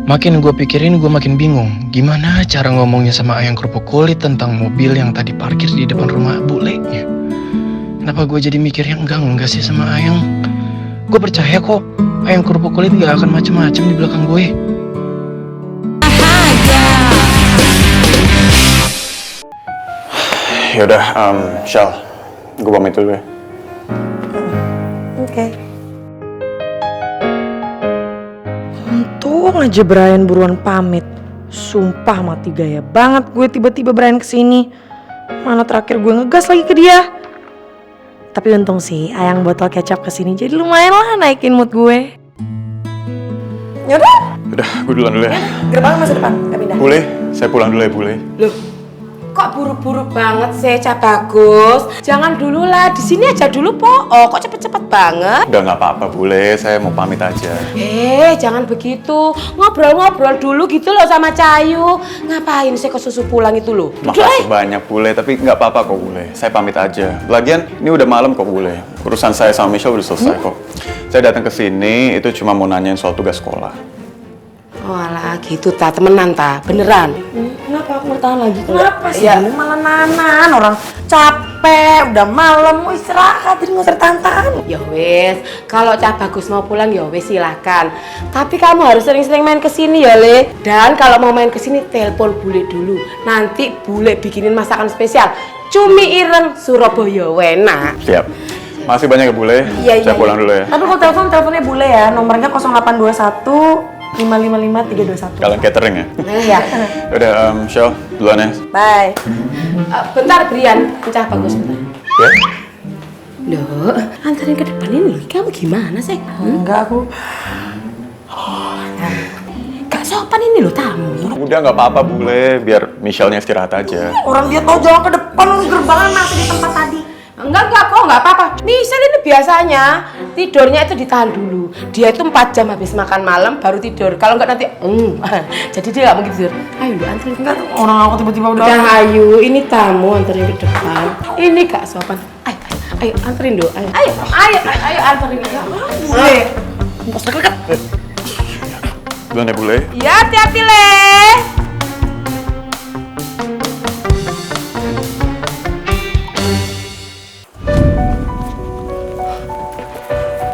Makin gue pikirin, gue makin bingung. Gimana cara ngomongnya sama Ayang Kerupuk Kulit tentang mobil yang tadi parkir di depan rumah bulenya? Kenapa gue jadi mikir yang enggak sih sama Ayang? Gue percaya kok Ayang Kerupuk Kulit gak akan macem-macem di belakang gue. Yaudah, Shal, gue pamit dulu ya. Oke. Untung aja Brian buruan pamit. Sumpah mati gaya banget gue tiba-tiba Brian kesini. Mana terakhir gue ngegas lagi ke dia. Tapi untung sih Ayang botol kecap kesini jadi lumayan lah naikin mood gue. Yaudah. Udah, gue duluan dulu ya. Gerbang masa depan, gak pindah. Bule, saya pulang dulu ya Bule. Loh, kok buru-buru banget sih, Cak Bagus? Jangan dulu lah, di sini aja dulu po. Oh, kok cepet-cepet banget? Udah nggak apa-apa Bule, saya mau pamit aja. Jangan begitu. Ngobrol-ngobrol dulu gitu loh sama Cayu. Ngapain sih kok susu pulang itu loh? Makasih banyak Bule, tapi nggak apa-apa kok Bule. Saya pamit aja. Lagian ini udah malam kok Bule. Urusan saya sama Michelle udah selesai kok. Saya datang ke sini itu cuma mau nanyain soal tugas sekolah. Oh alah gitu ta, temenan ta, beneran. Kenapa aku mau tahan lagi? Kenapa sih? Ya. Lu malah nanan, orang capek, udah malam mau istirahat, jadi nggak usah tahan-tahan. Ya wes, kalau Cak Bagus mau pulang ya wes silakan. Tapi kamu harus sering-sering main kesini ya Le. Dan kalau mau main kesini telepon Bule dulu. Nanti Bule bikinin masakan spesial. Cumi ireng Surabaya wena. Siap. Masih banyak ya Bule. Iya, Saya pulang dulu ya. Tapi kalau teleponnya Bule ya, nomornya 0821 555 321. Kalian catering ya? Iya. Udah, Michelle, duluan ya. Bye. Bentar Brian, Cak Bagus bentar. Ya? Loh, antarin ke depan ini. Kamu gimana sih? Enggak aku. Gak sopan ini loh tamu. Udah nggak apa-apa Bule, biar Michelle-nya istirahat aja. Orang dia tahu jalan ke depan, gerbangnya masih di tempat tadi. Enggak kok, enggak apa-apa. Michelle ini biasanya tidurnya itu ditahan dulu. Dia itu 4 jam habis makan malam baru tidur. Kalau enggak nanti, jadi dia enggak mungkin tidur. Ayo lu anterin. Enggak, orang aku tiba-tiba udah. Udah ayo, ini tamu anterin ke depan. Ini gak sopan. Ayo anterin dulu. Ayo anterin. Bule. Duluan ya Bule. Ya hati-hati Le.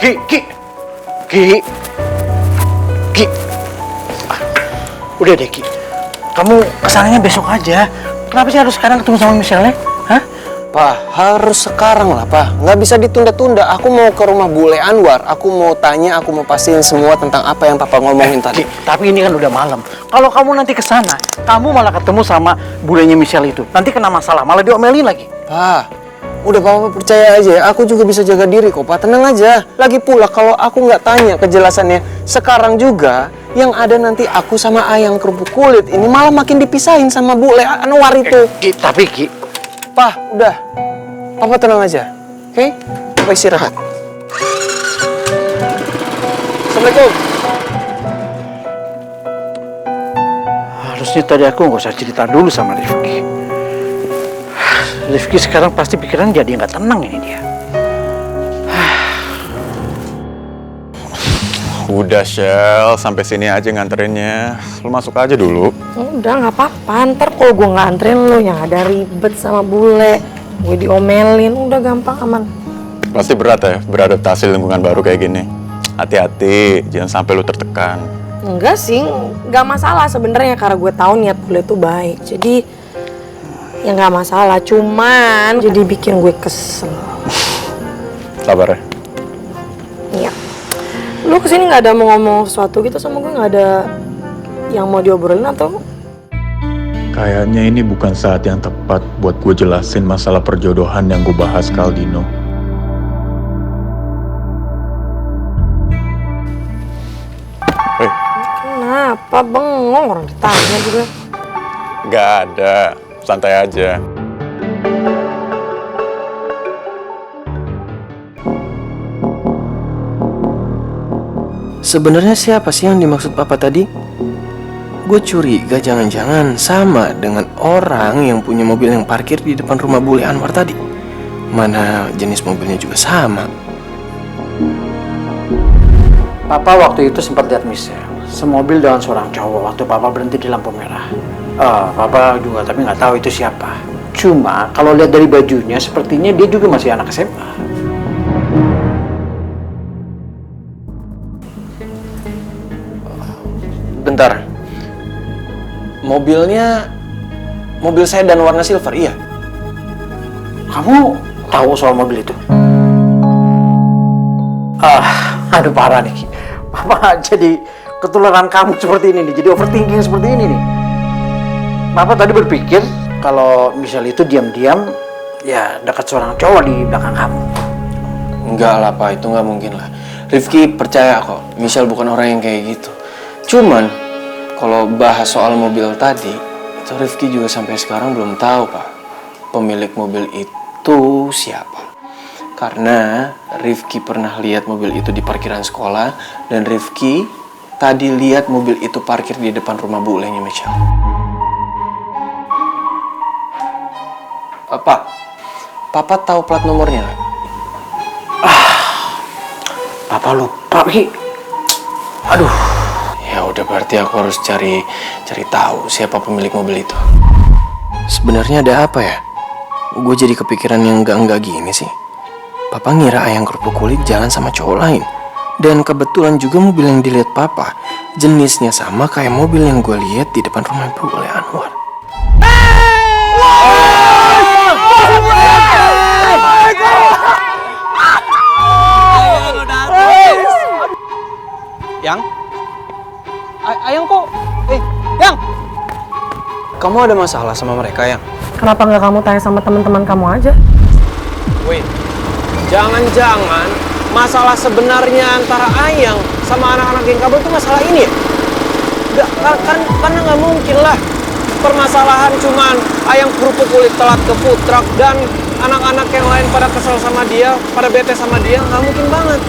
Ki. Udah deh Ki, kamu kesananya besok aja. Kenapa sih harus sekarang ketemu sama Michelle-nya? Hah? Pak, harus sekarang lah Pak. Nggak bisa ditunda-tunda. Aku mau ke rumah Bule Anwar. Aku mau tanya, aku mau pastiin semua tentang apa yang Papa ngomongin tadi. Ki, tapi ini kan udah malam. Kalau kamu nanti ke sana, kamu malah ketemu sama bulenya Michelle itu. Nanti kena masalah, malah diomelin lagi. Pak, udah Papa percaya aja ya. Aku juga bisa jaga diri kok Pak. Tenang aja. Lagi pula kalau aku nggak tanya kejelasannya sekarang juga, yang ada nanti aku sama Ayang Kerupuk Kulit ini malah makin dipisahin sama Bule Anwar itu. Ki, tapi Ki, Pak, udah. Papa tenang aja. Oke? Papa istirahat. Assalamualaikum. harusnya tadi aku nggak usah cerita dulu sama Rifki. Rifki sekarang pasti pikiran jadi nggak tenang ini dia. Udah Shell, sampai sini aja nganterinnya. Lu masuk aja dulu. Udah nggak apa-apa, ntar kalau gue nggak anterin lo yang ada ribet sama bule, gue diomelin, udah gampang aman. Pasti berat ya, beradaptasi lingkungan baru kayak gini. Hati-hati, jangan sampai lu tertekan. Enggak sih, nggak masalah sebenarnya karena gue tahu niat bule tuh baik, jadi ya nggak masalah. Cuman jadi bikin gue kesel. Sabar ya. Iya. Lu kesini nggak ada mau ngomong sesuatu gitu sama gue, nggak ada yang mau diobrolin atau? Kayaknya ini bukan saat yang tepat buat gue jelasin masalah perjodohan yang gue bahas ke Aldino. Hei, Kenapa bengong, orang ditanya juga. gak ada, santai aja. Sebenarnya siapa sih yang dimaksud Papa tadi? Gue curiga jangan-jangan sama dengan orang yang punya mobil yang parkir di depan rumah Bule Anwar tadi. Mana jenis mobilnya juga sama. Papa waktu itu sempat lihat Michelle semobil dengan seorang cowok waktu papa berhenti di lampu merah. Papa juga tapi nggak tahu itu siapa. Cuma kalau lihat dari bajunya, sepertinya dia juga masih anak SMA. Bentar. Mobilnya mobil sedan warna silver, iya? Kamu tahu soal mobil itu? Aduh parah nih. Papa jadi ketularan kamu seperti ini nih, jadi overthinking seperti ini nih. Papa tadi berpikir kalau Michelle itu diam-diam ya dekat seorang cowok di belakang kamu. Enggak lah Pak, itu nggak mungkin lah. Rifki percaya kok, Michelle bukan orang yang kayak gitu. Cuman kalau bahas soal mobil tadi, itu Rifki juga sampai sekarang belum tahu Pak, pemilik mobil itu siapa. Karena Rifki pernah lihat mobil itu di parkiran sekolah, dan Rifki tadi lihat mobil itu parkir di depan rumah bulenya Michelle. Pak, Papa tahu plat nomornya nggak? Papa lupa, Ki. Aduh. Ya udah, berarti aku harus cari tahu siapa pemilik mobil itu. Sebenarnya ada apa ya? Gue jadi kepikiran yang enggak gini sih. Papa ngira ayang kerupuk kulit jalan sama cowok lain. Dan kebetulan juga mobil yang dilihat Papa jenisnya sama kayak mobil yang gue lihat di depan rumah Bu oleh Anwar. Yang? Ayang kok? Yang? Kamu ada masalah sama mereka, Yang? Kenapa nggak kamu tanya sama teman-teman kamu aja? Wait, jangan-jangan masalah sebenarnya antara Ayang sama anak-anak geng kabel itu masalah ini ya? Karena nggak mungkin lah. Permasalahan cuman Ayang kerupuk kulit telat ke food truck dan anak-anak yang lain pada kesel sama dia, pada bete sama dia, nggak mungkin banget.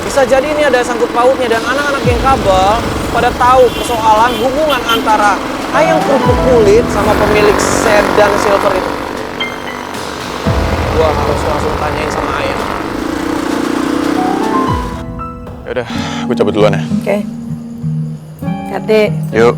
Bisa jadi ini ada sangkut pautnya dan anak-anak geng kabel pada tahu persoalan hubungan antara Ayang kerupuk kulit sama pemilik sedan silver itu. Gua harus langsung tanyain sama Ayang. Yaudah, gue cabut duluan ya. Oke. Hati. Yuk.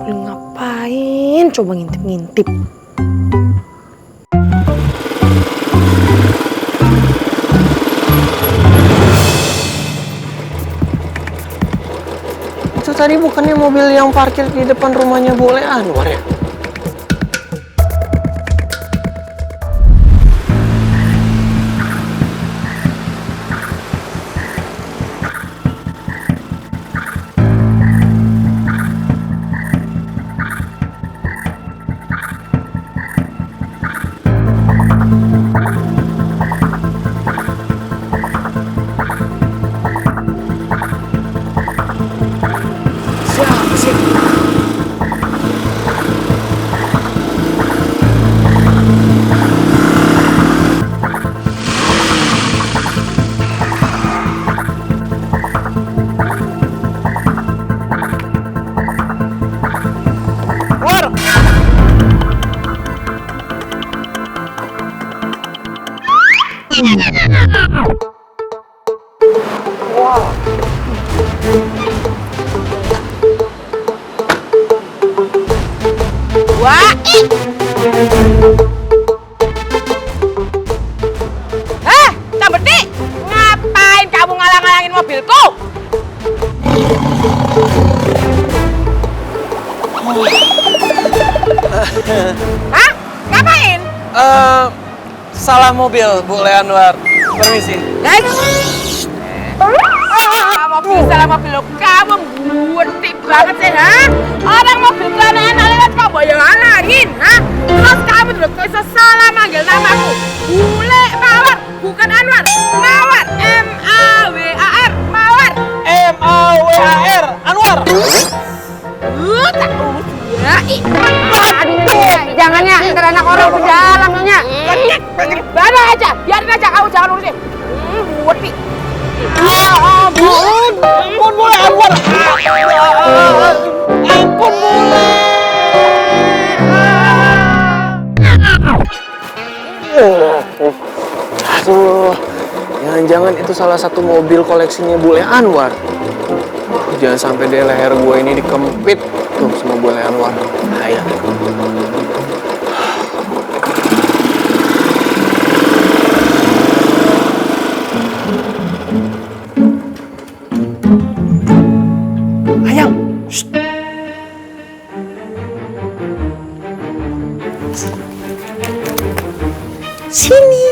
Lu ngapain coba ngintip-ngintip? Itu tadi bukannya mobil yang parkir di depan rumahnya Bu oleh Anwar ya? Cambeti, ngapain kamu ngalang-ngalangin mobilku? Hah? Ngapain? Salah mobil Bu oleh Anwar. Permisi. Mobil salah mobil lo, kamu butik banget sih, ha? Orang mobil enak-enak lewat kok bayang halangin, ha? Terus kamu tuh bisa salah manggil namaku. Bule Mawar, bukan Anwar. Mawar, M-A-W-A-R, Mawar. M-A-W-A-R, Anwar. keluar. Aduh, jangan ya, ntar anak orang ke dalam nyonya. Bawa aja, biarin aja kamu jangan urusin. Buat nih. Ampun boleh, ampun. Ampun boleh. Aduh, jangan-jangan itu salah satu mobil koleksinya Bule Anwar. Jangan sampai deh leher gue ini dikempit tuh sama Bule Anwar. Bahaya. Ayang. Shh. Sini.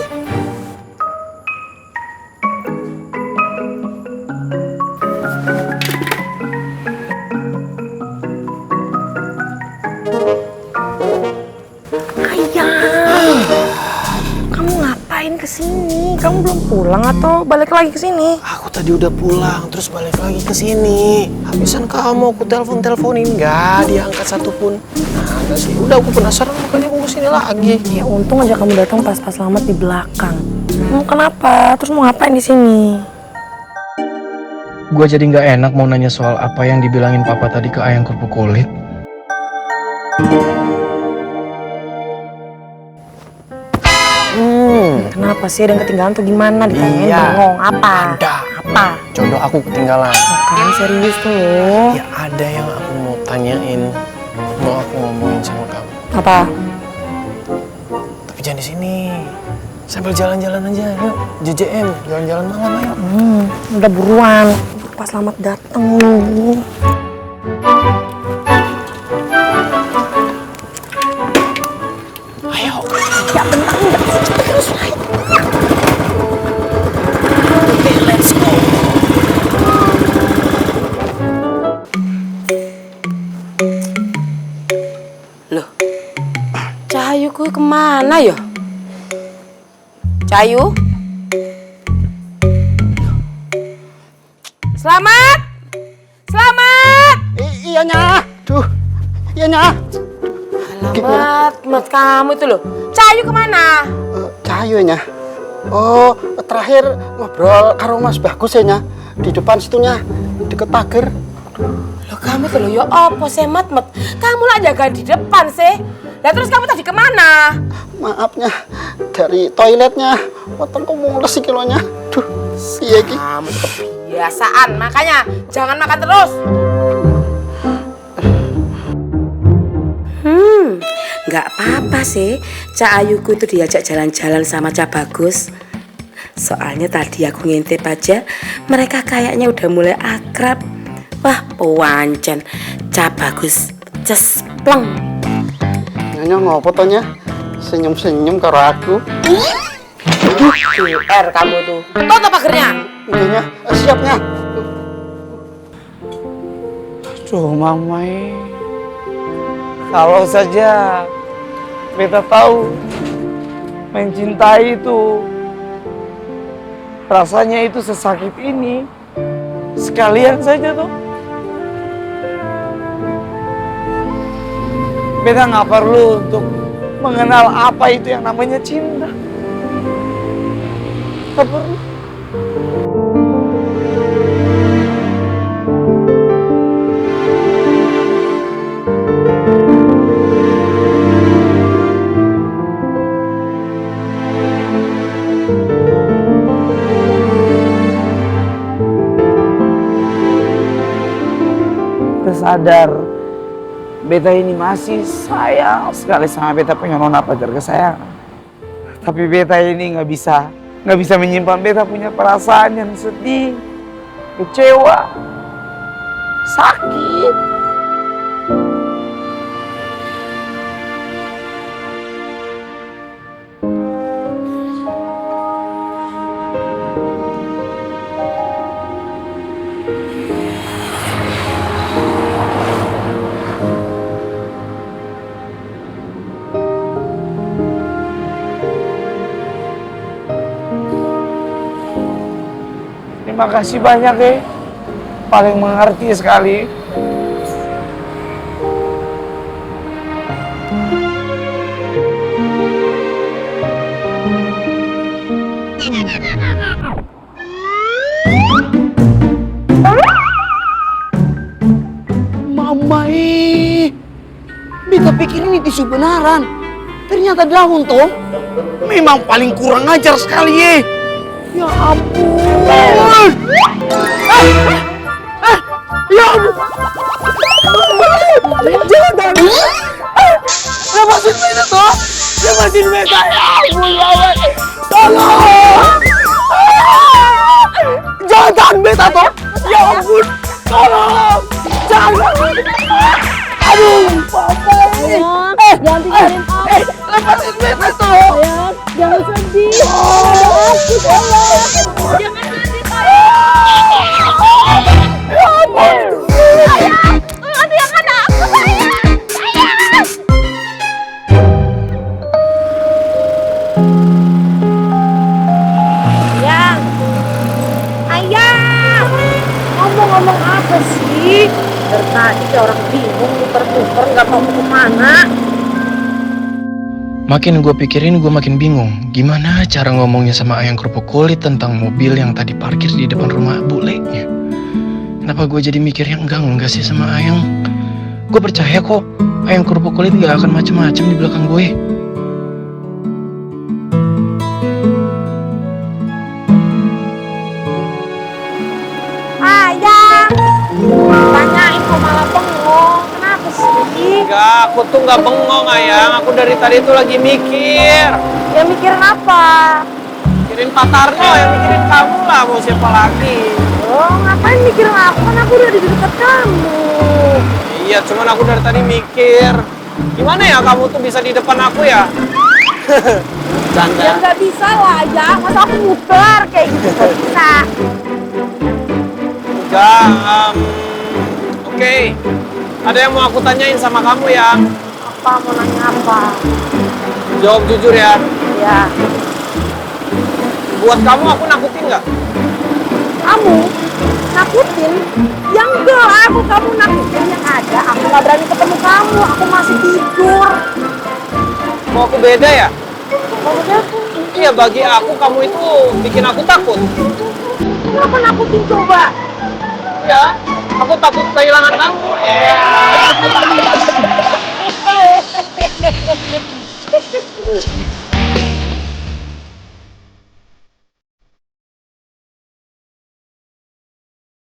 Ayang, kamu ngapain kesini? Kamu belum pulang atau balik lagi ke sini? Aku tadi udah pulang, terus balik lagi ke sini. Habisan kamu aku telepon-teleponin, nggak diangkat satupun. Nah, ada sih. Udah aku penasaran makanya aku kesini lagi. Ya untung aja kamu datang pas Slamet di belakang. Kenapa? Terus mau ngapain di sini? Gue jadi nggak enak mau nanya soal apa yang dibilangin papa tadi ke ayang kerupuk kulit. Kenapa sih? Ada yang ketinggalan tuh gimana? Ditanyain Iya. bengong. Apa? Ada. Apa? Jodoh aku ketinggalan. Kan serius tuh loh. Ya ada yang aku mau tanyain, mau aku ngomongin sama kamu. Apa? Tapi jangan di sini. Sambil jalan-jalan aja, yuk. JJM, jalan-jalan malam ayo. Udah buruan. Pas Slamet dateng lu. Ayo. Ya bentar enggak sih? Cepet terus. Oke, let's go. Loh, Cahayuku kemana ya? Cahayu? Selamat! Selamat! Iya Nyah. Duh. Iya Nyah. Alamat, mat kamu itu loh. Cahayu kemana? Cahayu ya Nyah. Oh, terakhir ngobrol karo Mas Bagus ya Nyah. Di depan situnya, deket pagar. Loh kamu tuh loh, ya apa sih mat? Kamu lah jaga di depan sih. Lah terus kamu tadi kemana? Maafnya dari toiletnya. Weteng kok mules sih kilonya. Duh, piye iki? Kamu tuh kebiasaan, makanya jangan makan terus. Nggak apa-apa sih, Cak Ayuku itu diajak jalan-jalan sama Cak Bagus. Soalnya tadi aku ngintip aja, mereka kayaknya udah mulai akrab. Wah, pewancen, Cak Bagus cespleng. Nyonya ngopo to Nyah? Senyum-senyum karo aku. R kamu tuh. Tutup pagernya. Iya Nyah, siap Nyah. Aduh Mamai. Kalau saja beta tahu mencintai itu rasanya itu sesakit ini, sekalian saja tuh beta nggak perlu untuk mengenal apa itu yang namanya cinta. Nggak perlu. Sadar beta ini masih sayang sekali sama beta punya nona pacar kesayangan, tapi beta ini nggak bisa menyimpan beta punya perasaan yang sedih, kecewa, sakit. Terima kasih banyak ya, paling mengerti sekali. Amai, beta pikir ini tisu benaran. Ternyata daun toh. Memang paling kurang ajar sekali ye. Ya ampun. Ya ampun. Jangan. Lepasin beta toh. Lepasin beta. Ya ampun, ya ampun. Tolong. Jangan beta toh. Ya ampun. Tolong. Jangan. Aduh, papa. Jangan tinggalin aku. Lepasin beta toh. Jangan sedih. Ada aku, tolong. Jangan sedih, sayang. Sayang, tinggalkan aku, sayang. Sayang. Ayang. Ayang. Ngomong-ngomong apa sih? Dari tadi kayak orang bingung, muter-muter, nggak tahu mau kemana. Makin gue pikirin, gue makin bingung. Gimana cara ngomongnya sama ayang kerupuk kulit tentang mobil yang tadi parkir di depan rumah bulenya? Kenapa gue jadi mikir yang enggak sih sama ayang? Gue percaya kok, ayang kerupuk kulit gak akan macem-macem di belakang gue. Ayang, tanyain kok malah bengong. Kenapa sih? Enggak, aku tuh nggak bengong ayang. Aku dari tadi tuh lagi mikir. Ya mikirin apa? Mikirin Pak Tarno, yang mikirin kamu lah. Mau siapa lagi? Oh, ngapain mikirin aku? Kan aku udah di dekat kamu. Iya, cuman aku dari tadi mikir. Gimana ya kamu tuh bisa di depan aku ya? Ya Canda. nggak bisa lah ya. Masa aku muter kayak gitu? Nggak bisa. Enggak, oke. Ada yang mau aku tanyain sama kamu ya? Apa? Mau nanya apa? Jawab jujur ya. Ya, Buat kamu aku nakutin nggak? kamu nakutin? Yang enggak lah, aku kamu nakutin. Yang ada, aku nggak berani ketemu kamu. Aku masih tidur. Mau aku beda ya? Maksudnya aku, Iya, bagi aku kamu itu bikin aku takut. kenapa nakutin coba? Ya, aku takut kehilangan kamu.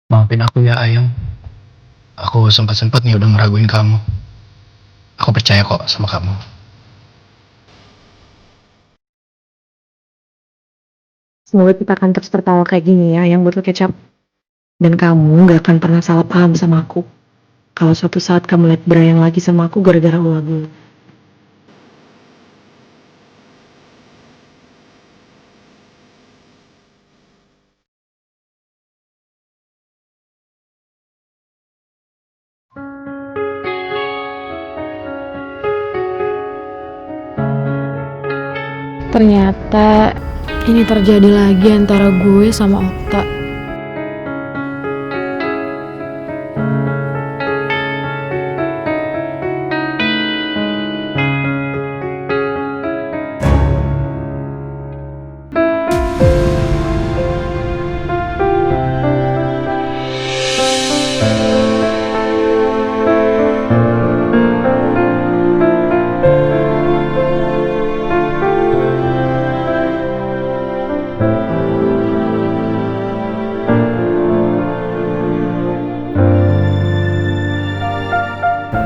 Maafin aku ya ayang. Aku sempat-sempat nih udah ngeraguin kamu. Aku percaya kok sama kamu. Semoga kita akan terus tertawa kayak gini ya, yang botol kecap. Dan kamu gak akan pernah salah paham sama aku. Kalau suatu saat kamu lihat Brian lagi sama aku gara-gara ulah gue. Ternyata ini terjadi lagi antara gue sama Okta.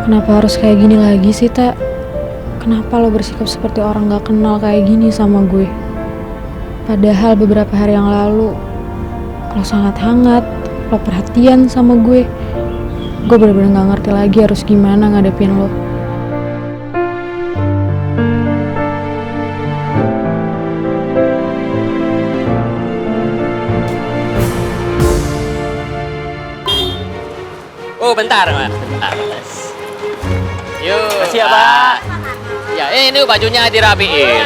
Kenapa harus kayak gini lagi sih, Tak? Kenapa lo bersikap seperti orang gak kenal kayak gini sama gue? Padahal beberapa hari yang lalu, lo sangat hangat, lo perhatian sama gue. Gue bener-bener gak ngerti lagi harus gimana ngadepin lo. Oh, bentar, Mas. Bentar, Mas. Yuk. Makasih ya, Pak. Ya, ini bajunya dirapiin.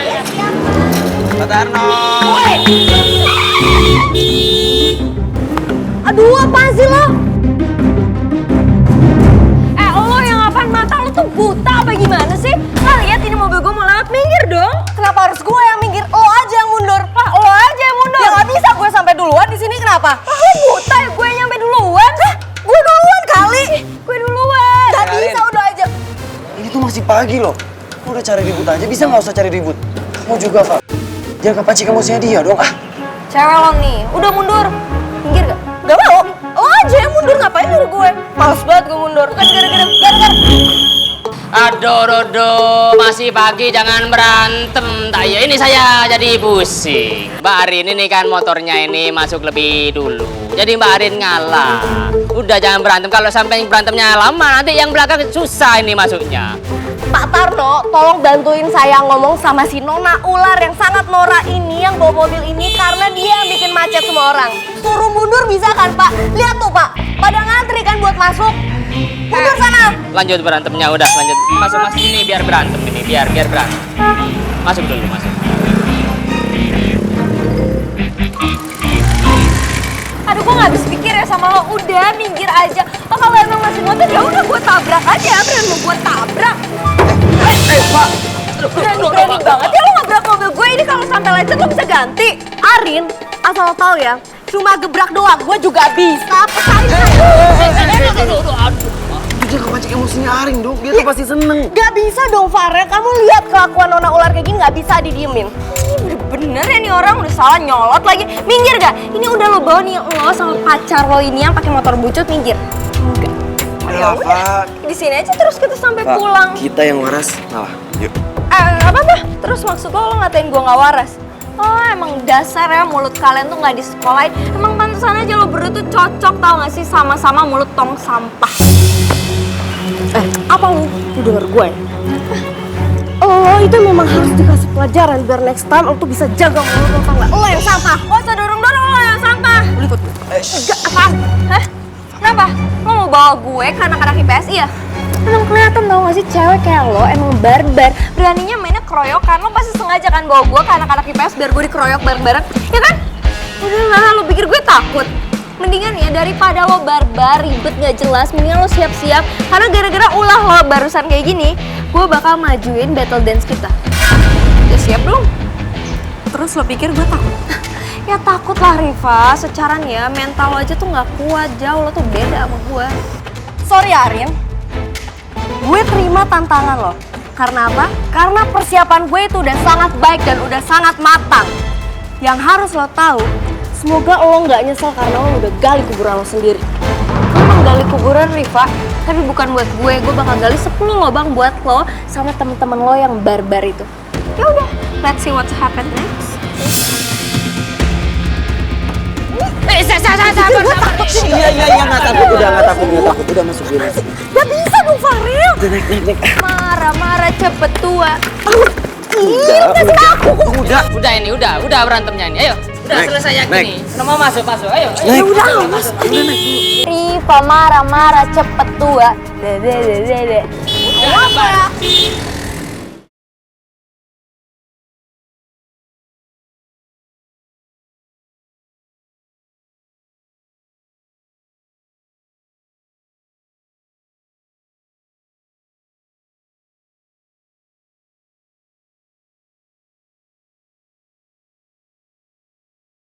Pak Tarno. Aduh, apaan sih lo? Lo yang apaan? Mata lo tuh buta apa gimana sih? Nggak lihat ini mobil gue mau lewat, minggir dong. Kenapa harus gue yang minggir? Lo aja yang mundur. Pak, lo aja yang mundur. Ya nggak bisa gue sampai duluan di sini, kenapa? Lo buta ya, gue yang nyampe duluan. Gue duluan kali. Gue duluan. masih pagi loh. Udah cari ribut aja, bisa nggak usah cari ribut. Kamu juga, Pak. Jaga pancing emosinya dia dong, ah. Cewek lo nih, udah mundur. Minggir gak? Gak mau. Lo aja yang mundur, ngapain nyuruh gue? Males banget gue mundur. Kan gara-gara. Aduh, masih pagi jangan berantem. Tak ya, ini saya jadi pusing. Mbak Arin ini kan motornya ini masuk lebih dulu. Jadi Mbak Arin ngalah. Udah jangan berantem. Kalau sampai berantemnya lama, nanti yang belakang susah ini masuknya. Pak Tarno, tolong bantuin saya ngomong sama si Nona Ular yang sangat norak ini, yang bawa mobil ini, karena dia yang bikin macet semua orang. Suruh mundur bisa kan, Pak? Lihat tuh, Pak. Pada ngantri kan buat masuk. Mundur sana. Lanjut berantemnya, udah lanjut. Masuk ini biar berantem ini, biar berantem. Masuk dulu, masuk. Aduh, gue nggak habis pikir ya sama lo. Udah, minggir aja. Oh, kalau emang masih ngotot ya udah gue tabrak aja. Beneran mau gue tabrak. Pak. Berani banget ya lo nabrak mobil gue. Ini kalau sampai lecet lo bisa ganti. Arin, asal lo tau ya, cuma gebrak doang. Gue juga bisa. Dia kepancing emosinya Arin dong, dia tuh pasti seneng. Gak bisa dong, Farel. Kamu lihat kelakuan Nona Ular kayak gini, gak bisa didiemin. Ini bener ya nih orang, udah salah nyolot lagi. Minggir gak? Ini udah lo bawa nih lo sama pacar lo ini yang pakai motor bucut, minggir. Enggak. Ya udah, di sini aja terus kita sampai Pak, pulang. kita yang waras. Nah, yuk. Apa? Terus maksud lo ngatain gue gak waras? Oh, emang dasar ya mulut kalian tuh gak disekolahin. Emang pantesan aja lo berdua tuh cocok tau gak sih sama-sama mulut tong sampah. Apa lu? Lu denger gue? Lo itu memang harus dikasih pelajaran biar next time lo tuh bisa jaga mulut lo, tau gak? Lo yang sampah. Gak usah dorong-dorong, lo yang sampah. Lo ikut gue. Enggak, apaan? Hah? Kenapa? Lo mau bawa gue ke anak-anak IPS ya? Emang kelihatan tau gak sih cewek kayak lo emang barbar. Beraninya mainnya keroyokan. Lo pasti sengaja kan bawa gue ke anak-anak IPS biar gue dikeroyok bareng-bareng. Ya kan? Udah lah, lo pikir gue takut? Mendingan ya daripada lo barbar, ribet gak jelas, mendingan lo siap-siap. Karena gara-gara ulah lo barusan kayak gini, gue bakal majuin battle dance kita. Udah siap belum? Terus lo pikir gue takut? Ya takut lah Riva, secara nih ya mental lo aja tuh gak kuat, jauh lo tuh beda sama gue. Sorry Arin, gue terima tantangan lo. Karena apa? Karena persiapan gue itu udah sangat baik dan udah sangat matang. Yang harus lo tahu, semoga lo nggak nyesel karena lo udah gali kuburan lo sendiri. Lo emang gali kuburan Riva, tapi bukan buat gue bakal gali 10 lubang buat lo sama temen-temen lo yang barbar itu. Ya udah, let's see what's happen next. Sabar. Iya, nggak takut, udah masuk dia masuk. Gak bisa dong Farel. Udah naik. Marah-marah cepet tua. Udah. Udah ini, udah berantemnya ini. Ayo, udah selesai yang ini. Mau masuk. Ayo. Naik. Udah mas. Riva marah-marah cepet tua. Dede. Udah,